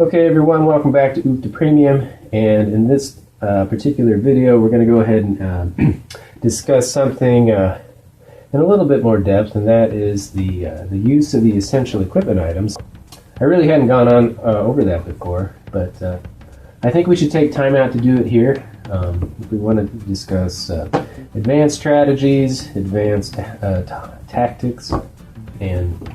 Okay everyone, welcome back to OOP to Premium, and in this particular video we're going to go ahead and discuss something in a little bit more depth, and that is the use of the essential equipment items. I really hadn't gone on over that before, but I think we should take time out to do it here. If we want to discuss advanced strategies, advanced tactics, and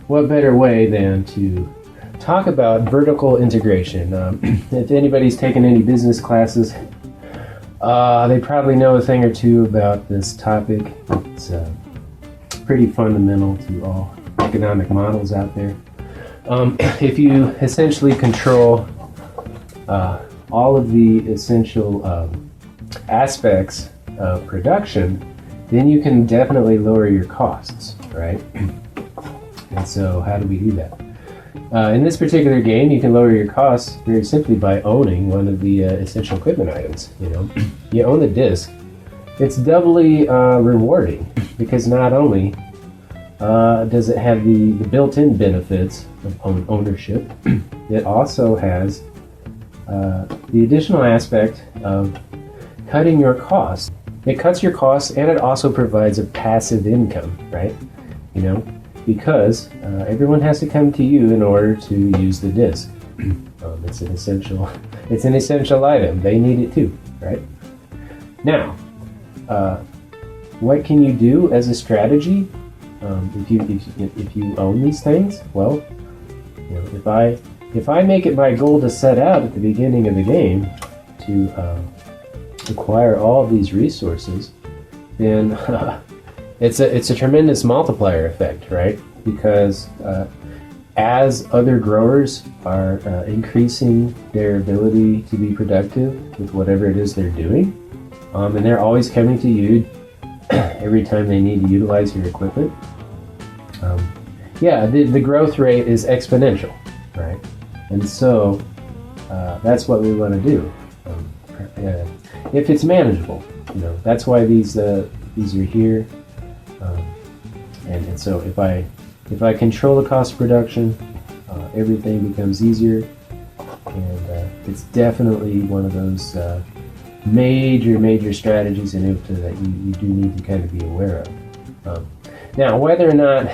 what better way than to talk about vertical integration. If anybody's taken any business classes, they probably know a thing or two about this topic. It's pretty fundamental to all economic models out there. If you essentially control all of the essential aspects of production, then you can definitely lower your costs, right? And so how do we do that? In this particular game, you can lower your costs very simply by owning one of the essential equipment items. You own the disc. It's doubly rewarding because not only does it have the built-in benefits of ownership, it also has the additional aspect of cutting your costs. It cuts your costs, and it also provides a passive income, right? Because everyone has to come to you in order to use the disc. It's an essential item. They need it too, right? Now, what can you do as a strategy if you own these things? Well, if I make it my goal to set out at the beginning of the game to acquire all of these resources, then it's a tremendous multiplier effect, right? Because as other growers are increasing their ability to be productive with whatever it is they're doing, and they're always coming to you every time they need to utilize your equipment, the growth rate is exponential, right? And so that's what we want to do. If it's manageable, that's why these are here. And so if I control the cost of production, everything becomes easier, and it's definitely one of those major strategies in UFTA that you do need to kind of be aware of. Now, whether or not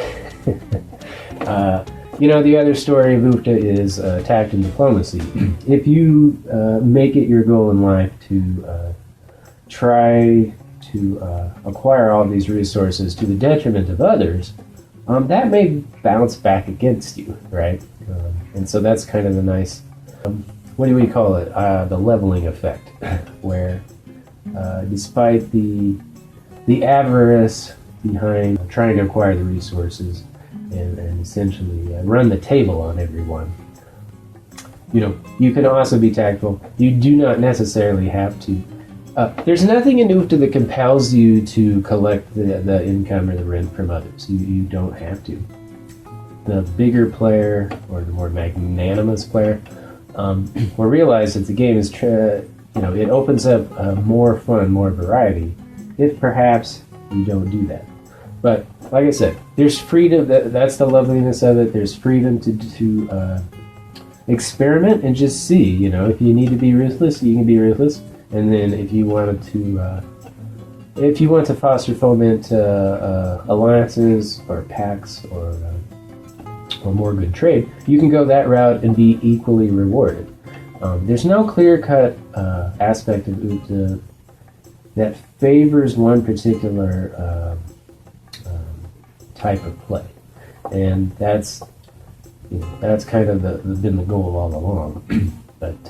the other story of UFTA is tact and diplomacy. If you make it your goal in life to try to acquire all these resources to the detriment of others, that may bounce back against you, right? And so that's kind of the nice, what do we call it? The leveling effect, where despite the avarice behind trying to acquire the resources and essentially run the table on everyone, you can also be tactful. You do not necessarily have to. There's nothing in UFTA that compels you to collect the income or the rent from others. You don't have to. The bigger player, or the more magnanimous player, will realize that the game is, it opens up more fun, more variety, if perhaps you don't do that. But like I said, there's freedom. That's the loveliness of it. There's freedom to experiment and just see. If you need to be ruthless, you can be ruthless. And then if you want to foster, foment alliances or pacts or more good trade, you can go that route and be equally rewarded. There's no clear-cut aspect of UFTA that favors one particular type of play, and that's kind of been the goal all along. But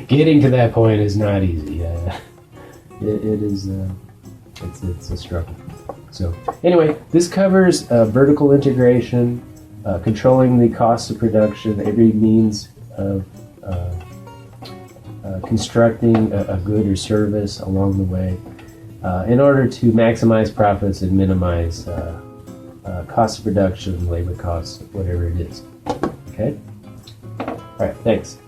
getting to that point is not easy. It's a struggle. So anyway, this covers vertical integration, controlling the cost of production, every means of constructing a good or service along the way, in order to maximize profits and minimize cost of production, labor costs, whatever it is. Okay? All right, thanks.